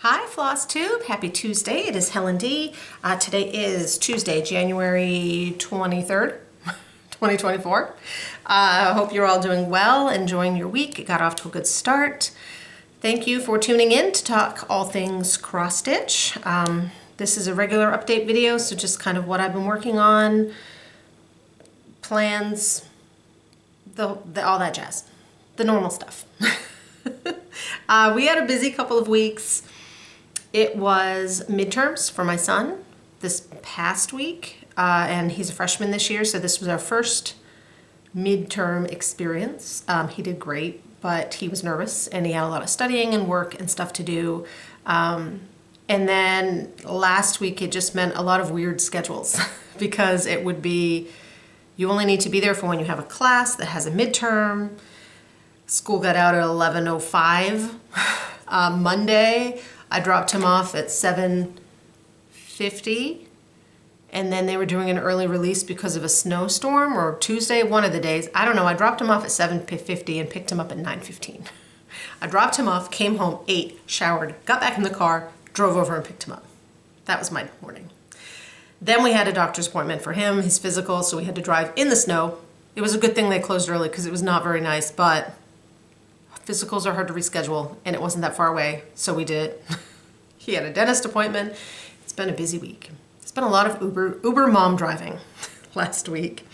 Hi Flosstube, happy Tuesday. It is Helen D. Today is Tuesday, January 23rd, 2024. I hope you're all doing well, enjoying your week. It got off to a good start. Thank you for tuning in to talk all things cross stitch. This is a regular update video, so just kind of what I've been working on, plans, all that jazz, the normal stuff. We had a busy couple of weeks. It was midterms for my son this past week, and he's a freshman this year, so this was our first midterm experience. He did great, but he was nervous, and he had a lot of studying and work and stuff to do. And then last week, it just meant a lot of weird schedules because it would be, you only need to be there for when you have a class that has a midterm. School got out at 11:05 Monday. I dropped him off at 7:50, and then they were doing an early release because of a snowstorm, or Tuesday, one of the days. I don't know. I dropped him off at 7:50 and picked him up at 9:15. I dropped him off, came home, ate, showered, got back in the car, drove over and picked him up. That was my morning. Then we had a doctor's appointment for him, his physical, so we had to drive in the snow. It was a good thing they closed early because it was not very nice, but physicals are hard to reschedule, and it wasn't that far away, so we did it. He had a dentist appointment. It's been a busy week. It's been a lot of Uber mom driving last week.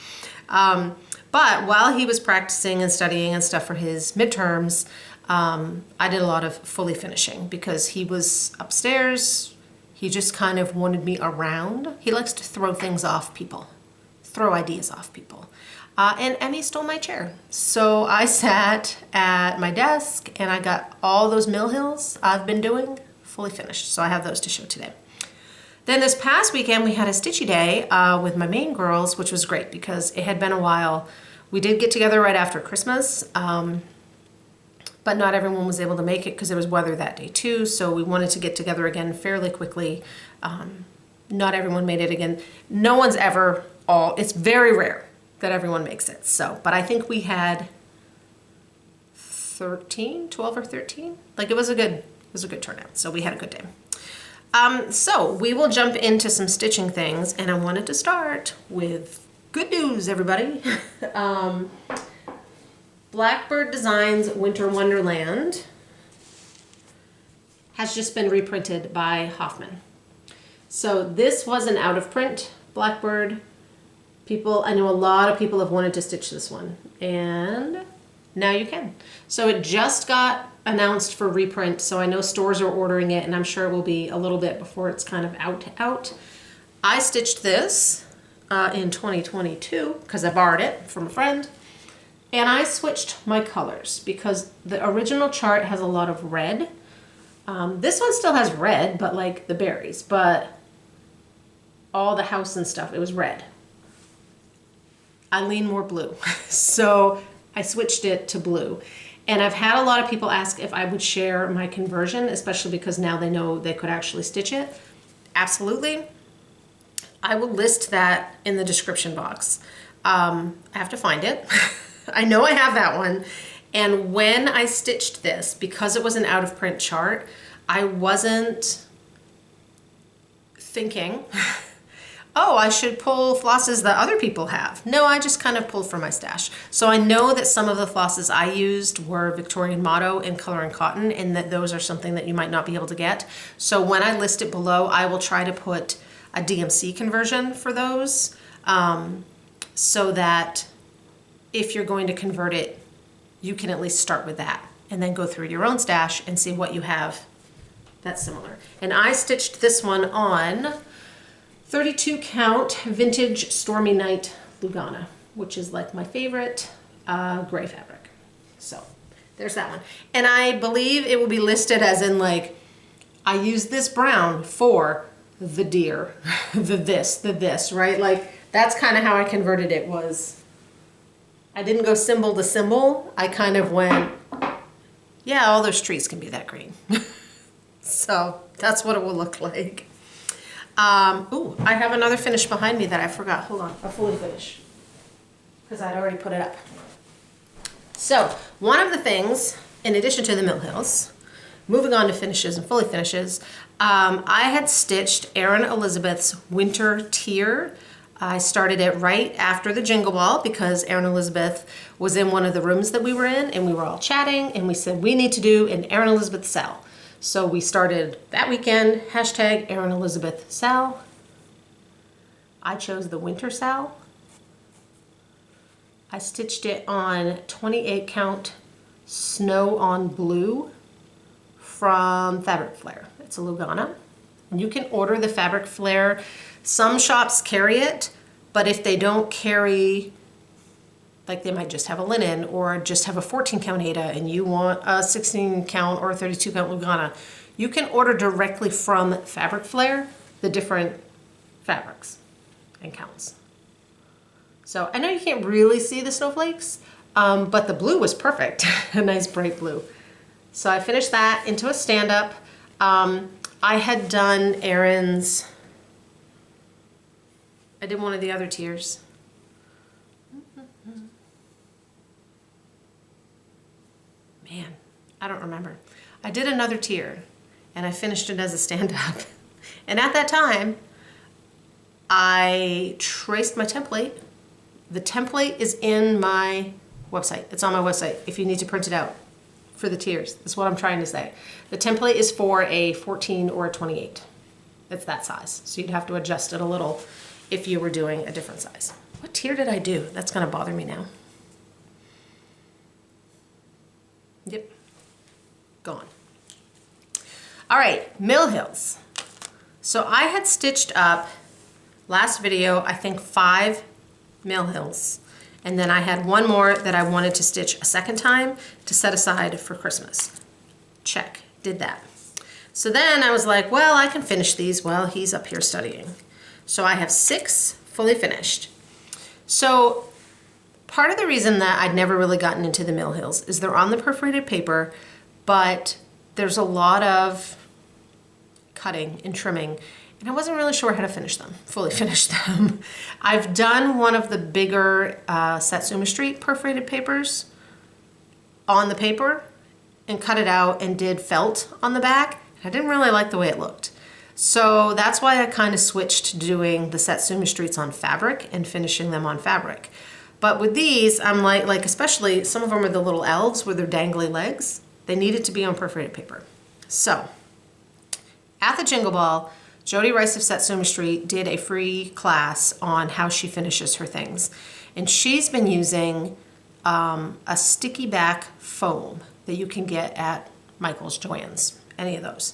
But while he was practicing and studying and stuff for his midterms, I did a lot of fully finishing because he was upstairs. He just kind of wanted me around. He likes to throw things off people, throw ideas off people. And he stole my chair. So I sat at my desk and I got all those mill hills I've been doing fully finished. So I have those to show today. Then this past weekend we had a stitchy day with my main girls, which was great because it had been a while. We did get together right after Christmas, but not everyone was able to make it because there was weather that day too. So we wanted to get together again fairly quickly. Not everyone made it again. No one's ever it's very rare that everyone makes it. So, but I think we had 12 or 13. Like it was a good turnout. So we had a good day. So we will jump into some stitching things, and I wanted to start with good news, everybody. Blackbird Designs Winter Wonderland has just been reprinted by Hoffman. So this was an out of print Blackbird. I know a lot of people have wanted to stitch this one, and now you can. So it just got announced for reprint, so I know stores are ordering it, and I'm sure it will be a little bit before it's kind of out. I stitched this in 2022 because I borrowed it from a friend, and I switched my colors because the original chart has a lot of red. This one still has red, but like the berries, but all the house and stuff, it was red. I lean more blue. So I switched it to blue. And I've had a lot of people ask if I would share my conversion, especially because now they know they could actually stitch it. Absolutely. I will list that in the description box. I have to find it. I know I have that one. And when I stitched this, because it was an out of print chart, I wasn't thinking, oh, I should pull flosses that other people have. No, I just kind of pulled from my stash. So I know that some of the flosses I used were Victorian Motto in Color and Cotton, and that those are something that you might not be able to get. So when I list it below, I will try to put a DMC conversion for those, so that if you're going to convert it, you can at least start with that and then go through your own stash and see what you have that's similar. And I stitched this one on 32 count vintage Stormy Night Lugana, which is like my favorite gray fabric. So there's that one. And I believe it will be listed as in like, I used this brown for the deer, the this, right? Like that's kind of how I converted it. Was I didn't go symbol to symbol. I kind of went, yeah, all those trees can be that green. So that's what it will look like. Ooh, I have another finish behind me that I forgot. Hold on, a fully finish, because I'd already put it up. So one of the things, in addition to the mill hills, moving on to finishes and fully finishes. I had stitched Erin Elizabeth's Winter Tier. I started it right after the Jingle Ball because Erin Elizabeth was in one of the rooms that we were in, and we were all chatting, and we said we need to do an Erin Elizabeth Sal. So we started that weekend, hashtag Erin Elizabeth Sal. I chose the Winter Sal. I stitched it on 28 count Snow on Blue from Fabric Flare. It's a Lugana. And you can order the Fabric Flare. Some shops carry it, but if they don't carry, like they might just have a linen or just have a 14 count Aida and you want a 16 count or a 32 count Lugana, you can order directly from Fabric Flare the different fabrics and counts. So I know you can't really see the snowflakes, but the blue was perfect, a nice bright blue. So I finished that into a stand-up. I had done Erin's, I did one of the other tiers. Man, I don't remember. I did another tier and I finished it as a stand-up. And at that time, I traced my template. The template is in my website. It's on my website if you need to print it out for the tiers. That's what I'm trying to say. The template is for a 14 or a 28. It's that size. So you'd have to adjust it a little if you were doing a different size. What tier did I do? That's gonna bother me now. Yep, gone. All right, Mill Hills. So I had stitched up, last video, I think 5 Mill Hills. And then I had one more that I wanted to stitch a second time to set aside for Christmas. Check, did that. So then I was like, well, I can finish these while he's up here studying. So I have 6 fully finished. So part of the reason that I'd never really gotten into the Mill Hills is they're on the perforated paper, but there's a lot of cutting and trimming, and I wasn't really sure how to finish them, fully finish them. I've done one of the bigger Satsuma Street perforated papers on the paper and cut it out and did felt on the back. I didn't really like the way it looked. So that's why I kind of switched to doing the Satsuma Streets on fabric and finishing them on fabric. But with these, I'm like especially some of them are the little elves with their dangly legs. They needed to be on perforated paper. So at the Jingle Ball, Jody Rice of Satsuma Street did a free class on how she finishes her things. And she's been using a sticky back foam that you can get at Michael's, Joann's, any of those.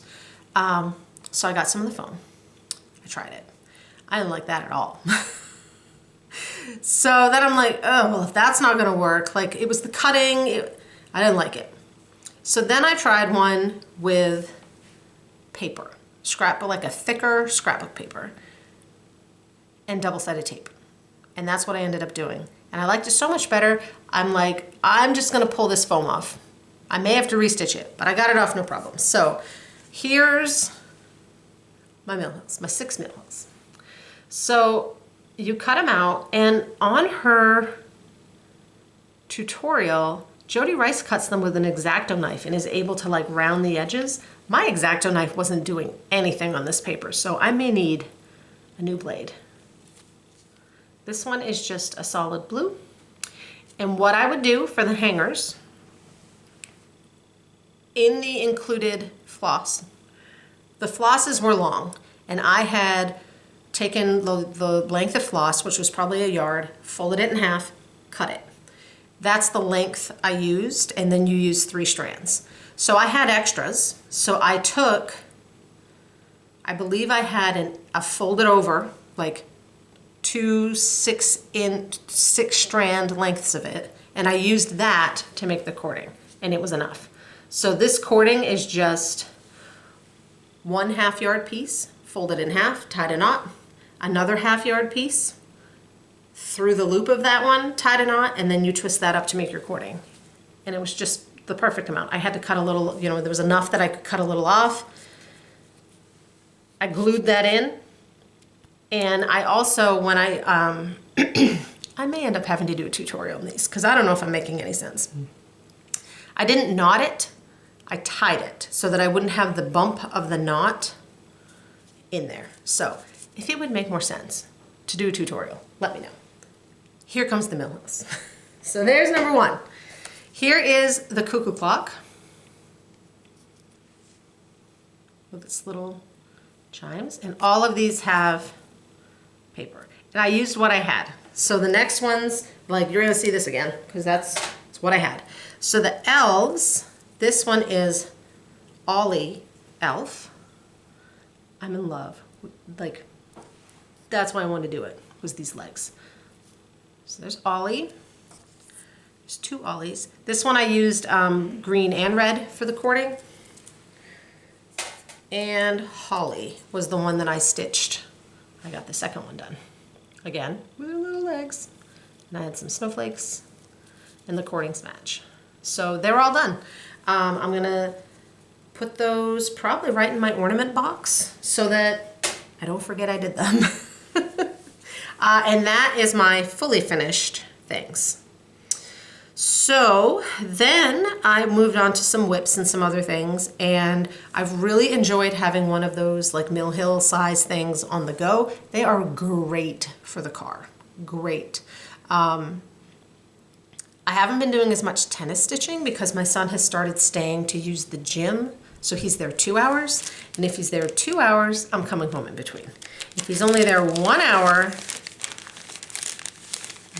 So I got some of the foam. I tried it. I didn't like that at all. So then I'm like, oh, well, if that's not gonna work, like it was the cutting, I didn't like it. So then I tried one with paper, scrapbook, like a thicker scrapbook paper and double-sided tape. And that's what I ended up doing. And I liked it so much better, I'm like, I'm just gonna pull this foam off. I may have to restitch it, but I got it off no problem. So here's my Mill Hills, my 6 Mill Hills. So you cut them out, and on her tutorial, Jody Rice cuts them with an X-Acto knife and is able to like round the edges. My X-Acto knife wasn't doing anything on this paper, so I may need a new blade. This one is just a solid blue. And what I would do for the hangers, in the included floss, the flosses were long, and I had taken the length of floss, which was probably a yard, folded it in half, cut it. That's the length I used, and then you use 3 strands. So I had extras, so I took, I believe I had a folded over, like 2 6 strand lengths of it, and I used that to make the cording, and it was enough. So this cording is just 1/2 yard piece, folded in half, tied a knot, another 1/2 yard piece, through the loop of that one, tied a knot, and then you twist that up to make your cording. And it was just the perfect amount. I had to cut a little, you know, there was enough that I could cut a little off. I glued that in. And I also, when I may end up having to do a tutorial on these because I don't know if I'm making any sense. I didn't knot it. I tied it so that I wouldn't have the bump of the knot in there. So if it would make more sense to do a tutorial, let me know. Here comes the mill hills. So there's number one. Here is the cuckoo clock with its little chimes, and all of these have paper. And I used what I had. So the next ones, like you're gonna see this again, because that's what I had. So the elves, this one is Olde elf. I'm in love. Like, that's why I wanted to do it, was these legs. So there's Olde. There's two Ollies. This one I used green and red for the cording. And Holly was the one that I stitched. I got the second one done. Again, with her little legs. And I had some snowflakes and the cordings match. So they're all done. I'm gonna put those probably right in my ornament box so that I don't forget I did them. And that is my fully finished things. So then I moved on to some whips and some other things, and I've really enjoyed having one of those like Mill Hill size things on the go. They are great for the car, great. I haven't been doing as much tennis stitching because my son has started staying to use the gym, so he's there 2 hours, and if he's there 2 hours, I'm coming home in between. If he's only there 1 hour,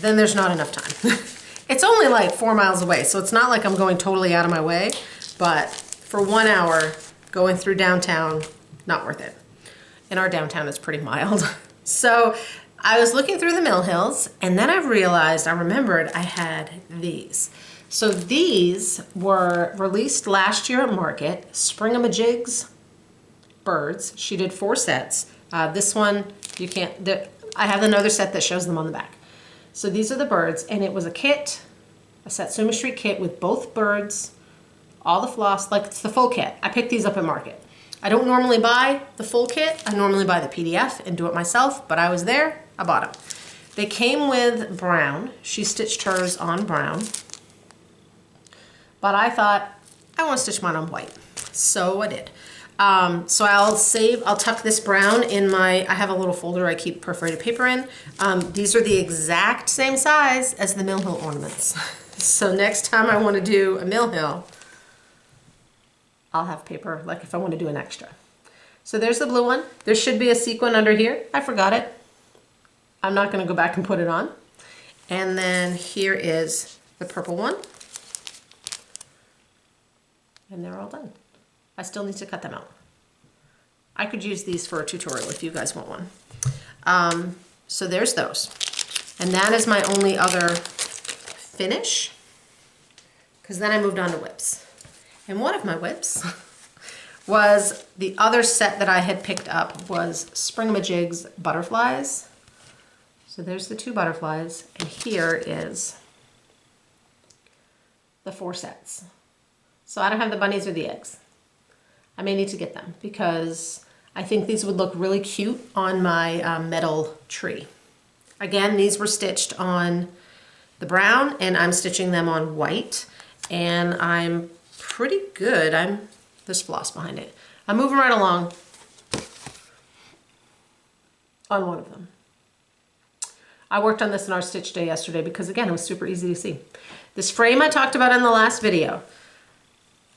then there's not enough time. It's only like 4 miles away, so it's not like I'm going totally out of my way, but for 1 hour going through downtown, not worth it. And our downtown is pretty mild. So I was looking through the Mill Hills, and then I remembered I had these. So these were released last year at market, Springamajigs birds. She did 4 sets. This one, you can't, I have another set that shows them on the back. So these are the birds, and it was a kit, a Satsuma Street kit with both birds, all the floss, like it's the full kit. I picked these up at market. I don't normally buy the full kit. I normally buy the PDF and do it myself, but I was there, I bought them. They came with brown. She stitched hers on brown. But I thought, I want to stitch mine on white. So I did. So I'll tuck this brown in I have a little folder I keep perforated paper in. These are the exact same size as the Mill Hill ornaments. So next time I want to do a Mill Hill, I'll have paper, like if I want to do an extra. So there's the blue one. There should be a sequin under here. I forgot it. I'm not going to go back and put it on. And then here is the purple one. And they're all done. I still need to cut them out. I could use these for a tutorial if you guys want one. So there's those. And that is my only other finish, because then I moved on to whips. And one of my whips was the other set that I had picked up was Springamajigs butterflies. So there's the 2 butterflies, and here is the 4 sets. So I don't have the bunnies or the eggs. I may need to get them because I think these would look really cute on my metal tree. Again, these were stitched on the brown, and I'm stitching them on white, and I'm pretty good. There's floss behind it. I'm moving right along on one of them. I worked on this in our stitch day yesterday because again, it was super easy to see. This frame I talked about in the last video.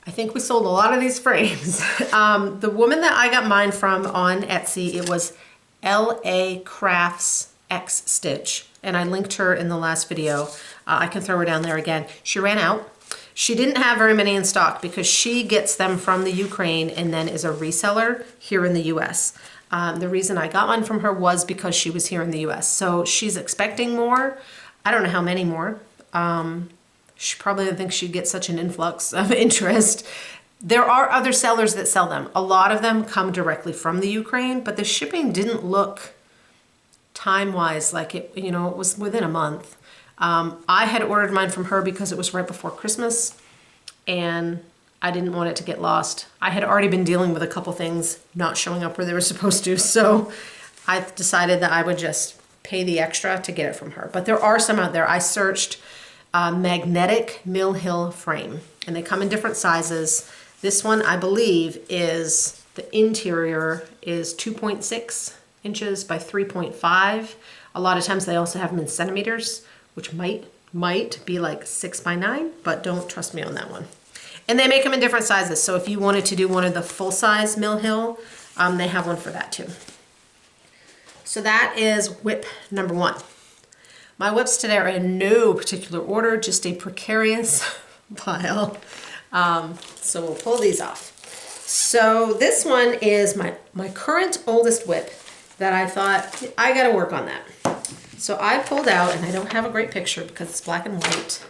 I think we sold a lot of these frames. The woman that I got mine from on Etsy, it was LA Crafts X Stitch, and I linked her in the last video. I can throw her down there again. She ran out. She didn't have very many in stock because she gets them from the Ukraine and then is a reseller here in the US. The reason I got one from her was because she was here in the US. So she's expecting more. I don't know how many more. She probably didn't think she'd get such an influx of interest. There are other sellers that sell them. A lot of them come directly from the Ukraine, but the shipping didn't look time-wise like it, it was within a month. I had ordered mine from her because it was right before Christmas and I didn't want it to get lost. I had already been dealing with a couple things not showing up where they were supposed to, so I decided that I would just pay the extra to get it from her. But there are some out there. I searched magnetic Mill Hill frame, and they come in different sizes. This one, I believe, is the interior is 2.6 inches by 3.5. A lot of times they also have them in centimeters, which might be like 6 by 9, but don't trust me on that one. And they make them in different sizes. So if you wanted to do one of the full-size Mill Hill, they have one for that too. So that is whip number 1. My whips today are in no particular order, just a precarious pile. So we'll pull these off. So this one is my current oldest whip that I thought, I gotta work on that. So I pulled out, and I don't have a great picture because it's black and white,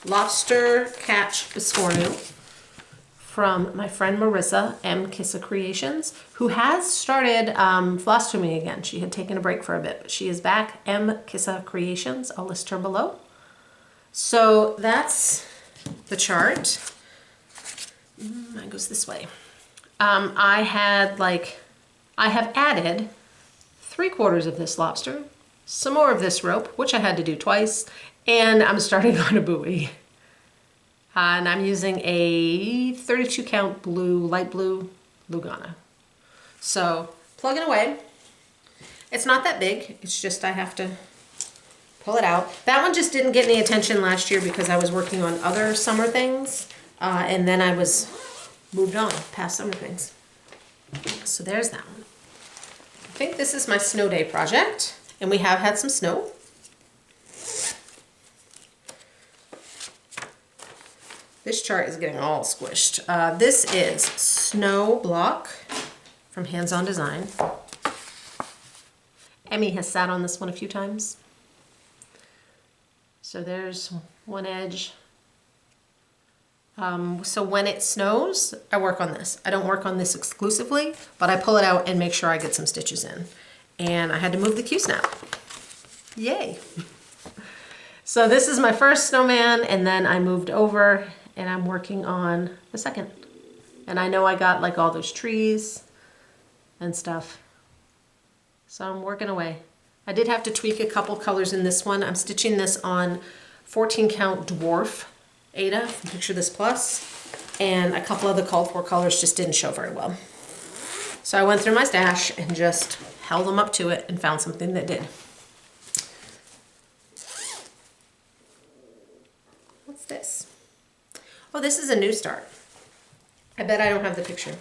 Lobster Catch Biscornu from my friend Marissa, M. Kissa Creations, who has started floss tubing again. She had taken a break for a bit, but she is back, M. Kissa Creations. I'll list her below. So that's the chart. Mine goes this way. I have added 3/4 of this lobster, some more of this rope, which I had to do twice, and I'm starting on a buoy. And I'm using a 32 count blue, light blue Lugana. So plugging away. It's not that big, it's just I have to pull it out. That one just didn't get any attention last year because I was working on other summer things, and then I was moved on past summer things. So there's that one. I think this is my snow day project, and we have had some snow. This chart is getting all squished. This is Snow Block from Hands On Design. Emmy has sat on this one a few times. So there's one edge. So when it snows, I work on this. I don't work on this exclusively, but I pull it out and make sure I get some stitches in. And I had to move the Q-snap. Yay. So this is my first snowman, and then I moved over and I'm working on the second. And I know I got like all those trees and stuff. So I'm working away. I did have to tweak a couple colors in this one. I'm stitching this on 14 count dwarf Ada from Picture This Plus, and a couple of the called for colors just didn't show very well. So I went through my stash and just held them up to it and found something that did. What's this? Oh, this is a new start. I bet I don't have the picture.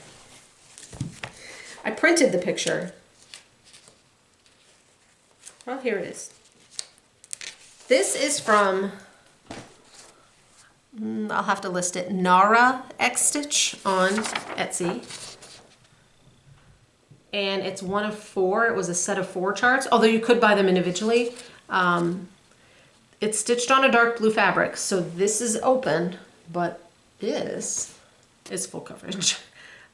I printed the picture. Well, here it is. This is from, I'll have to list it, Nara X Stitch on Etsy. And it's one of 4. It was a set of 4 charts, although you could buy them individually. It's stitched on a dark blue fabric, so this is open, but this is full coverage.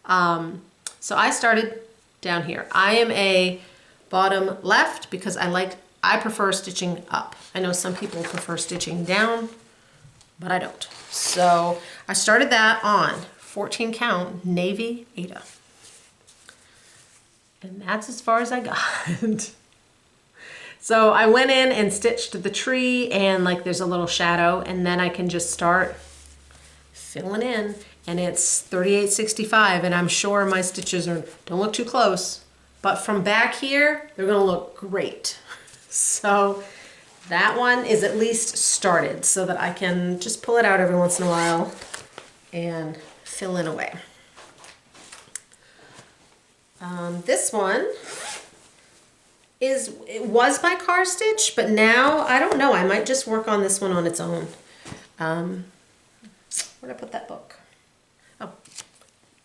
So I started down here. I am a bottom left because I prefer stitching up. I know some people prefer stitching down, but I don't. So I started that on 14 count navy Ada. And that's as far as I got. So I went in and stitched the tree and like there's a little shadow, and then I can just start filling in, and it's 38.65, and I'm sure my stitches don't look too close, but from back here, they're gonna look great. So that one is at least started so that I can just pull it out every once in a while and fill in away. This one it was by Car Stitch, but now I don't know, I might just work on this one on its own. Where'd I put that book? Oh,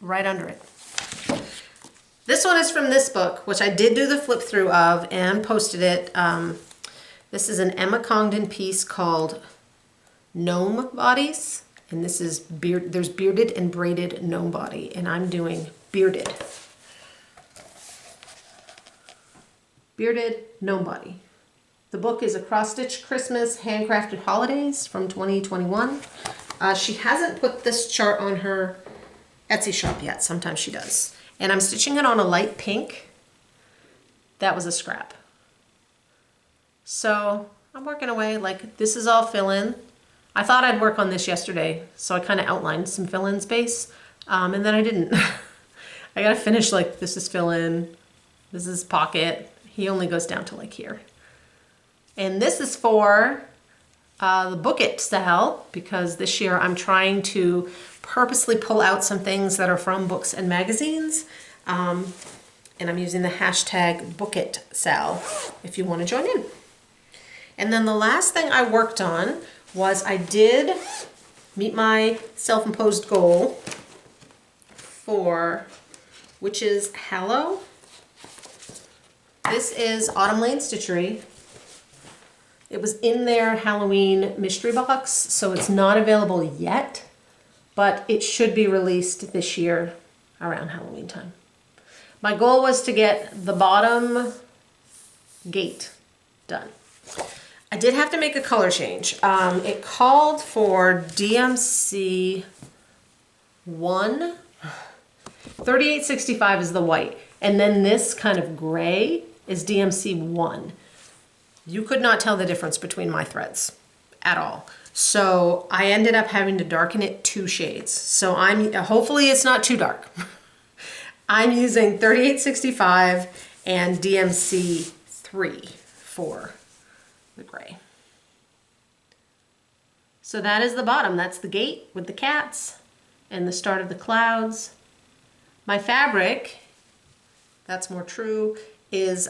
right under it. This one is from this book, which I did do the flip through of and posted it. This is an Emma Congdon piece called Gnome Bodies, and this is there's bearded and braided gnome body, and I'm doing bearded. Bearded gnome body. The book is a cross-stitch Christmas handcrafted holidays from 2021. She hasn't put this chart on her Etsy shop yet. Sometimes she does. And I'm stitching it on a light pink. That was a scrap. So I'm working away, like this is all fill in. I thought I'd work on this yesterday, so I kind of outlined some fill-in space, and then I didn't. I gotta finish, like, this is fill-in, this is pocket. He only goes down to like here. And this is for the book it style, because this year I'm trying to purposely pull out some things that are from books and magazines. And I'm using the hashtag #BookItSal if you want to join in. And then the last thing I worked on was I did meet my self-imposed goal for Witch's Hallow. This is Autumn Lane Stitchery. It was in their Halloween mystery box, so it's not available yet, but it should be released this year around Halloween time. My goal was to get the bottom gate done. I did have to make a color change. It called for DMC 1. 3865 is the white, and then this kind of gray is DMC 1. You could not tell the difference between my threads at all. So I ended up having to darken it 2 shades. So hopefully it's not too dark. I'm using 3865 and DMC 3 for the gray. So that is the bottom. That's the gate with the cats and the start of the clouds. My fabric, that's more true, is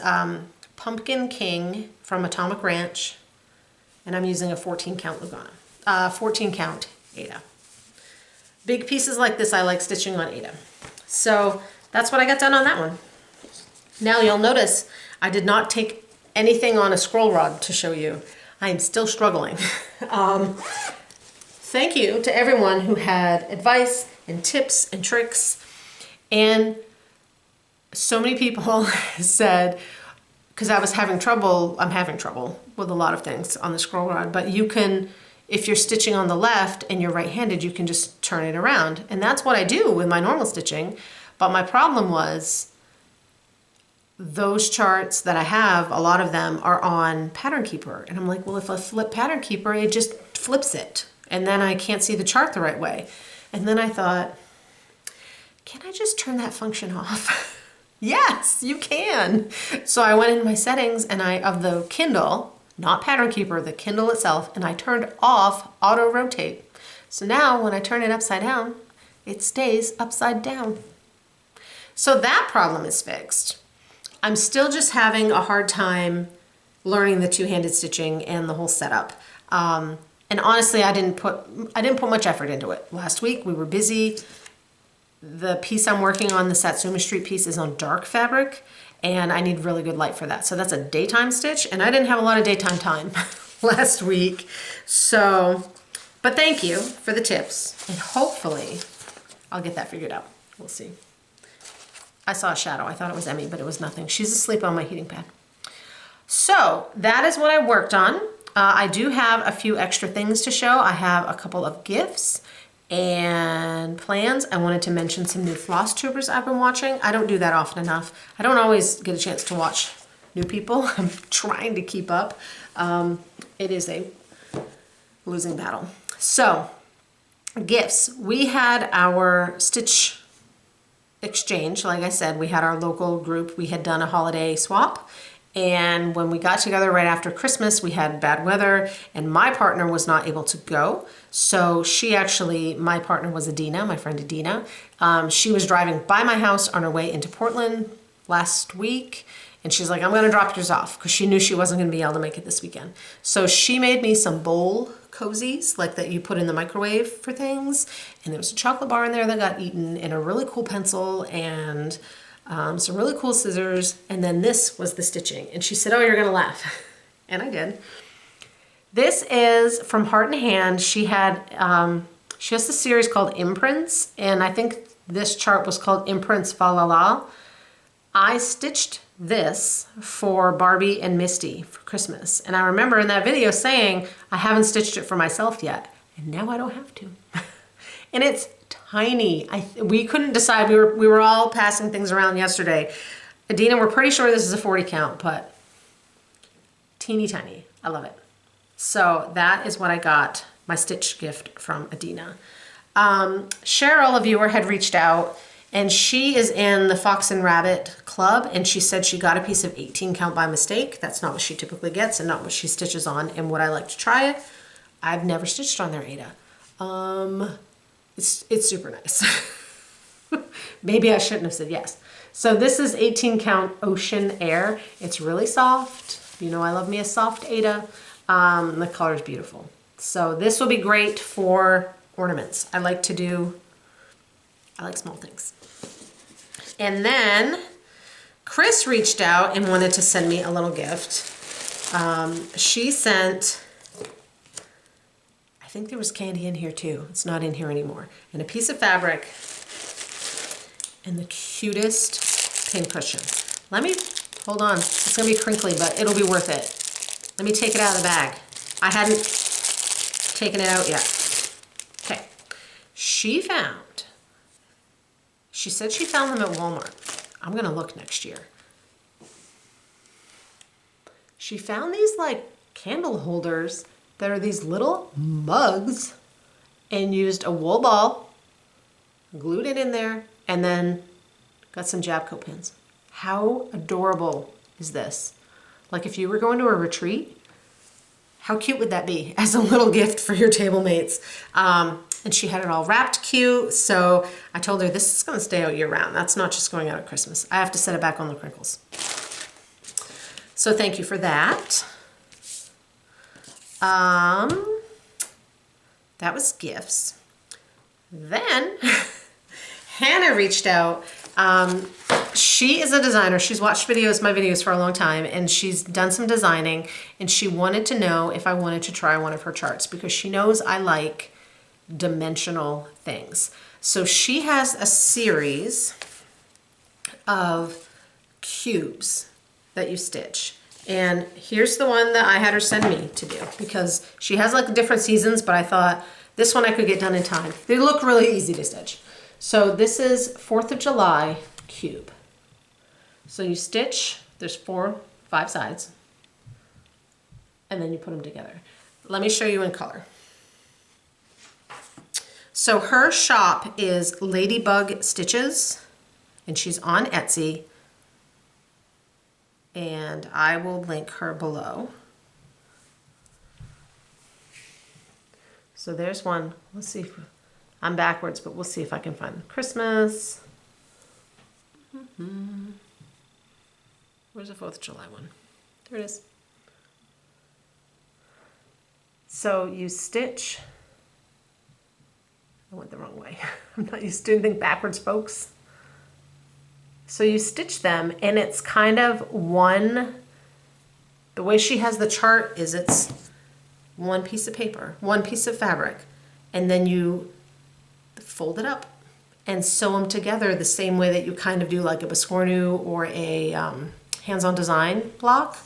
Pumpkin King from Atomic Ranch, and I'm using a 14 count Lugana, 14 count Aida. Big pieces like this I like stitching on Aida. So that's what I got done on that one. Now you'll notice I did not take anything on a scroll rod to show you. I am still struggling. Thank you to everyone who had advice and tips and tricks. And so many people said, because I was having trouble, I'm having trouble with a lot of things on the scroll rod, but you can, if you're stitching on the left and you're right-handed, you can just turn it around. And that's what I do with my normal stitching. But my problem was those charts that I have, a lot of them are on Pattern Keeper. And I'm like, well, if I flip Pattern Keeper, it just flips it. And then I can't see the chart the right way. And then I thought, can I just turn that function off? Yes, you can. So I went in my settings and of the Kindle, not Pattern Keeper, the Kindle itself, and I turned off auto rotate. So now when I turn it upside down, it stays upside down. So that problem is fixed. I'm still just having a hard time learning the two-handed stitching and the whole setup. And honestly, I didn't put much effort into it. Last week we were busy. The piece I'm working on, the Satsuma Street piece, is on dark fabric, and I need really good light for that. So that's a daytime stitch, and I didn't have a lot of daytime time last week. So, but thank you for the tips, and hopefully I'll get that figured out. We'll see. I saw a shadow. I thought it was Emmy, but it was nothing. She's asleep on my heating pad. So that is what I worked on. I do have a few extra things to show. I have a couple of gifts and plans. I wanted to mention some new Flosstubers I've been watching. I don't do that often enough. I don't always get a chance to watch new people. I'm trying to keep up. It is a losing battle. So, gifts. We had our stitch exchange. Like I said, we had our local group. We had done a holiday swap. And when we got together right after Christmas, we had bad weather and my partner was not able to go. So my partner was Adina, my friend Adina. She was driving by my house on her way into Portland last week. And she's like, I'm gonna drop yours off, because she knew she wasn't gonna be able to make it this weekend. So she made me some bowl cozies, like that you put in the microwave for things. And there was a chocolate bar in there that got eaten, and a really cool pencil, and some really cool scissors, and then this was the stitching. And she said, oh, you're gonna laugh. And I did. This is from Heart and Hand. She has a series called Imprints, and I think this chart was called Imprints Fa La La. I stitched this for Barbie and Misty for Christmas. And I remember in that video saying, I haven't stitched it for myself yet. And now I don't have to. And it's tiny. We couldn't decide. We were all passing things around yesterday. Adina, we're pretty sure this is a 40 count, but teeny tiny. I love it. So that is what I got my stitch gift from Adina. Cheryl, a viewer, had reached out, and she is in the Fox and Rabbit Club, and she said she got a piece of 18 count by mistake. That's not what she typically gets and not what she stitches on, and would I like to try it? I've never stitched on their Ada. It's super nice. Maybe I shouldn't have said yes. So this is 18 count Ocean Air. It's really soft. You know I love me a soft Ada. The color is beautiful. So this will be great for ornaments. I like small things. And then Chris reached out and wanted to send me a little gift. She sent, I think there was candy in here too. It's not in here anymore. And a piece of fabric and the cutest pin cushion. Hold on. It's gonna be crinkly, but it'll be worth it. Let me take it out of the bag. I hadn't taken it out yet. Okay. She said she found them at Walmart. I'm gonna look next year. She found these like candle holders that are these little mugs and used a wool ball, glued it in there, and then got some Jabco pins. How adorable is this? Like if you were going to a retreat, how cute would that be as a little gift for your table mates? And she had it all wrapped cute, so I told her this is gonna stay out year round. That's not just going out at Christmas. I have to set it back on the crinkles. So thank you for that. That was gifts. Then Hannah reached out. She is a designer. She's watched my videos for a long time, and she's done some designing, and she wanted to know if I wanted to try one of her charts because she knows I like dimensional things. So she has a series of cubes that you stitch. And here's the one that I had her send me to do because she has like different seasons, but I thought this one I could get done in time. They look really easy to stitch. So this is 4th of July cube. So you stitch, there's 5 sides, and then you put them together. Let me show you in color. So her shop is Ladybug Stitches, and she's on Etsy, and I will link her below. So there's one. Let's see if I'm backwards, but we'll see if I can find Christmas. Where's the 4th of July one? There it is. So you stitch. I went the wrong way. I'm not used to doing anything backwards, folks. So you stitch them, and it's kind of one, the way she has the chart is it's one piece of paper, one piece of fabric, and then you fold it up and sew them together the same way that you kind of do like a Biscornu or a hands-on design block.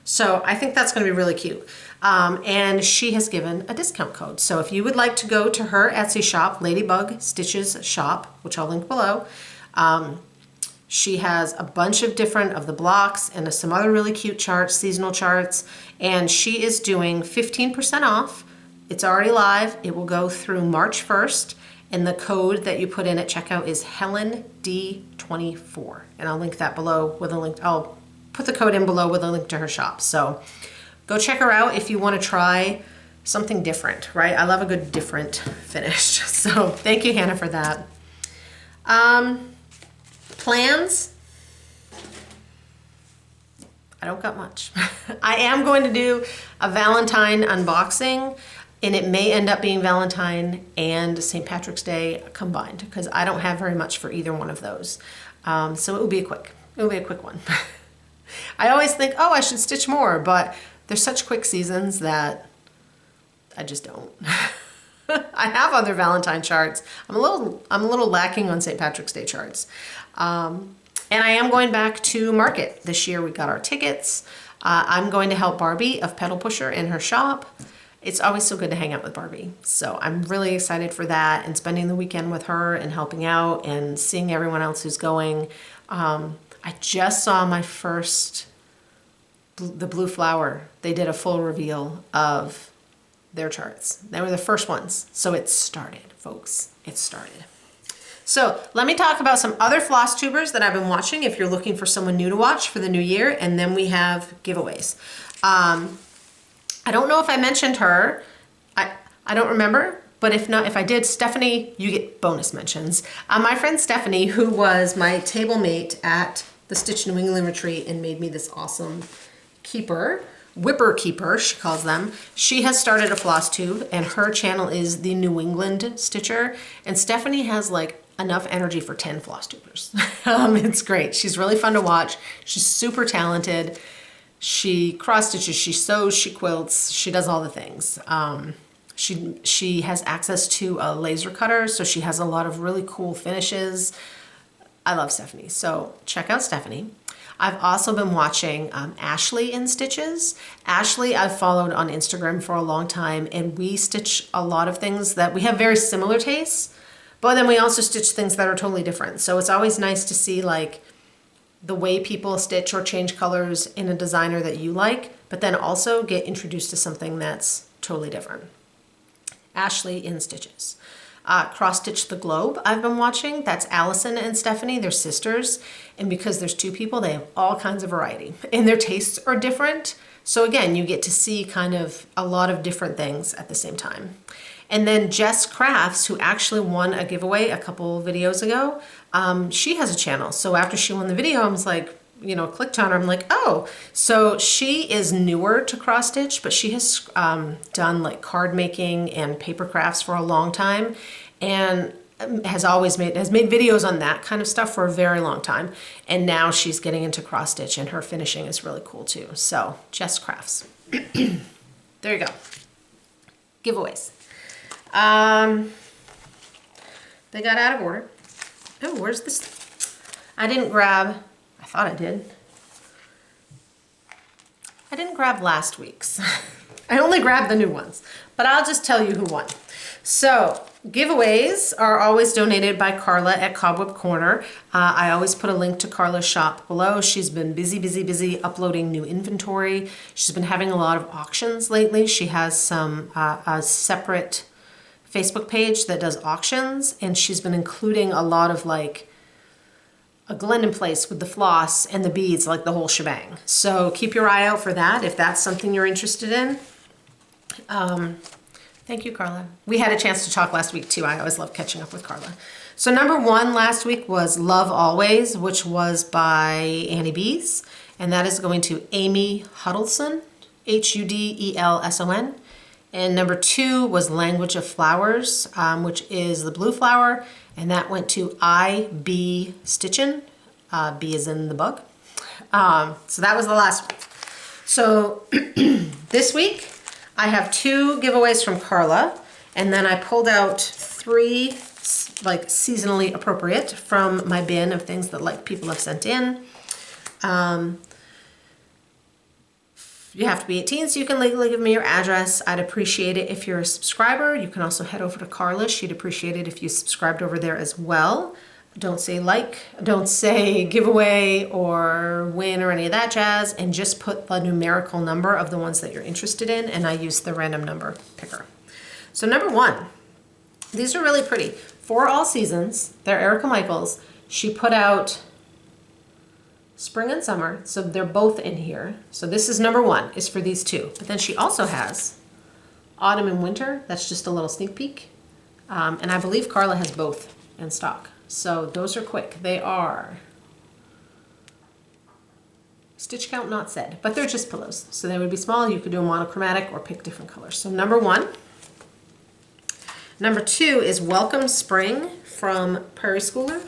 So I think that's going to be really cute. And she has given a discount code. So if you would like to go to her Etsy shop, Ladybug Stitches Shop, which I'll link below, she has a bunch of different of the blocks and some other really cute charts, seasonal charts, and she is doing 15% off. It's already live. It will go through March 1st, and the code that you put in at checkout is HelenD24, and I'll link that below with a link. I'll put the code in below with a link to her shop. So go check her out if you want to try something different, right? I love a good different finish. So thank you, Hannah, for that. Plans. I don't got much. I am going to do a Valentine unboxing, and it may end up being Valentine and St. Patrick's Day combined because I don't have very much for either one of those. So it will be a quick one. I always think, oh, I should stitch more, but they're such quick seasons that I just don't. I have other Valentine charts. I'm a little lacking on St. Patrick's Day charts. And I am going back to market this year. We got our tickets. I'm going to help Barbie of Pedal Pusher in her shop. It's always so good to hang out with Barbie. So I'm really excited for that and spending the weekend with her and helping out and seeing everyone else who's going. I just saw my first, the Blue Flower. They did a full reveal of their charts. They were the first ones. So it started, folks. It started. So let me talk about some other floss tubers that I've been watching if you're looking for someone new to watch for the new year, and then we have giveaways. I don't know if I mentioned her. I don't remember, but if not, if I did, Stephanie, you get bonus mentions. My friend Stephanie, who was my table mate at the Stitch New England retreat and made me this awesome keeper, whipper keeper, she calls them. She has started a floss tube, and her channel is the New England Stitcher, and Stephanie has like enough energy for 10 floss tubers. It's great. She's really fun to watch. She's super talented. She cross stitches, she sews, she quilts, she does all the things. She has access to a laser cutter, so she has a lot of really cool finishes. I love Stephanie, so check out Stephanie. I've also been watching Ashley in Stitches. Ashley I've followed on Instagram for a long time, and we stitch a lot of things that we have very similar tastes, but then we also stitch things that are totally different. So it's always nice to see like the way people stitch or change colors in a designer that you like, but then also get introduced to something that's totally different. Ashley in Stitches. Cross Stitch the Globe I've been watching. That's Allison and Stephanie. They're sisters. And because there's two people, they have all kinds of variety. And their tastes are different. So again, you get to see kind of a lot of different things at the same time. And then Jess Crafts, who actually won a giveaway a couple videos ago, she has a channel. So after she won the video, I was like, you know, clicked on her, I'm like, oh. So she is newer to cross stitch, but she has done like card making and paper crafts for a long time, and has made videos on that kind of stuff for a very long time. And now she's getting into cross stitch, and her finishing is really cool too. So Jess Crafts. There you go. Giveaways. They got out of order. Oh, where's this? I didn't grab, I thought I did. I didn't grab last week's. I only grabbed the new ones, but I'll just tell you who won. So giveaways are always donated by Carla at Cobweb Corner. I always put a link to Carla's shop below. She's been busy uploading new inventory. She's been having a lot of auctions lately. She has some a separate Facebook page that does auctions, and she's been including a lot of like a Glendon place with the floss and the beads, like the whole shebang. So keep your eye out for that if that's something you're interested in. Thank you, Carla. We had a chance to talk last week too. I always love catching up with Carla. So number one last week was Love Always, which was by Annie Bees, and that is going to Amy Huddleston, Hudelson. And number two was Language of Flowers, which is the blue flower, and that went to I.B. Stitchin', B is in the bug. So that was the last week. So this week I have two giveaways from Carla, and then I pulled out three like seasonally appropriate from my bin of things that like people have sent in. You have to be 18, so you can legally give me your address. I'd appreciate it if you're a subscriber. You can also head over to Carla. She'd appreciate it if you subscribed over there as well. Don't say like, don't say giveaway or win or any of that jazz, and just put the numerical number of the ones that you're interested in, and I use the random number picker. So number one, these are really pretty. For all seasons, they're Erica Michaels. She put out spring and summer, so they're both in here. So this is number one, is for these two. But then she also has autumn and winter. That's just a little sneak peek. And I believe Carla has both in stock. So those are quick. They are stitch count not said, but they're just pillows. So they would be small. You could do a monochromatic or pick different colors. So number one. Number two is Welcome Spring from Prairie Schooler.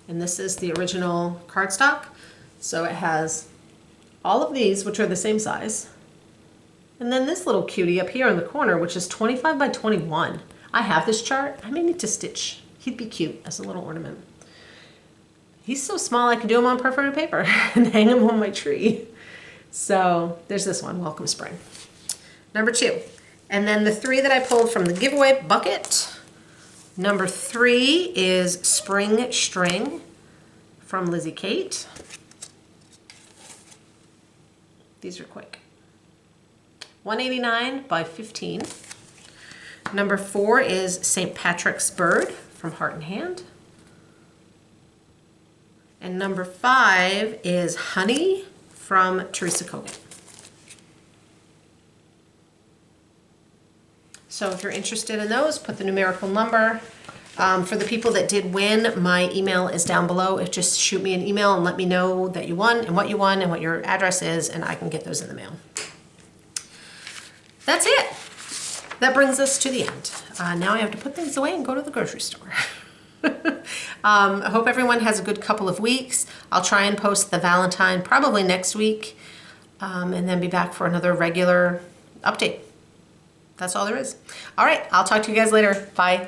And this is the original cardstock. So it has all of these, which are the same size. And then this little cutie up here in the corner, which is 25 by 21. I have this chart. I may need to stitch. He'd be cute as a little ornament. He's so small I can do him on perforated paper and hang him on my tree. So there's this one, Welcome Spring. Number two. And then the three that I pulled from the giveaway bucket. Number three is Spring String from Lizzie Kate. These are quick. 189 by 15. Number 4 is St. Patrick's Bird from Heart and Hand. And number 5 is Honey from Teresa Kogan. So if you're interested in those, put the numerical number. For the people that did win, my email is down below. Just shoot me an email and let me know that you won and what your address is, and I can get those in the mail. That's it. That brings us to the end. Now I have to put things away and go to the grocery store. I hope everyone has a good couple of weeks. I'll try and post the Valentine probably next week, and then be back for another regular update. That's all there is. All right, I'll talk to you guys later. Bye.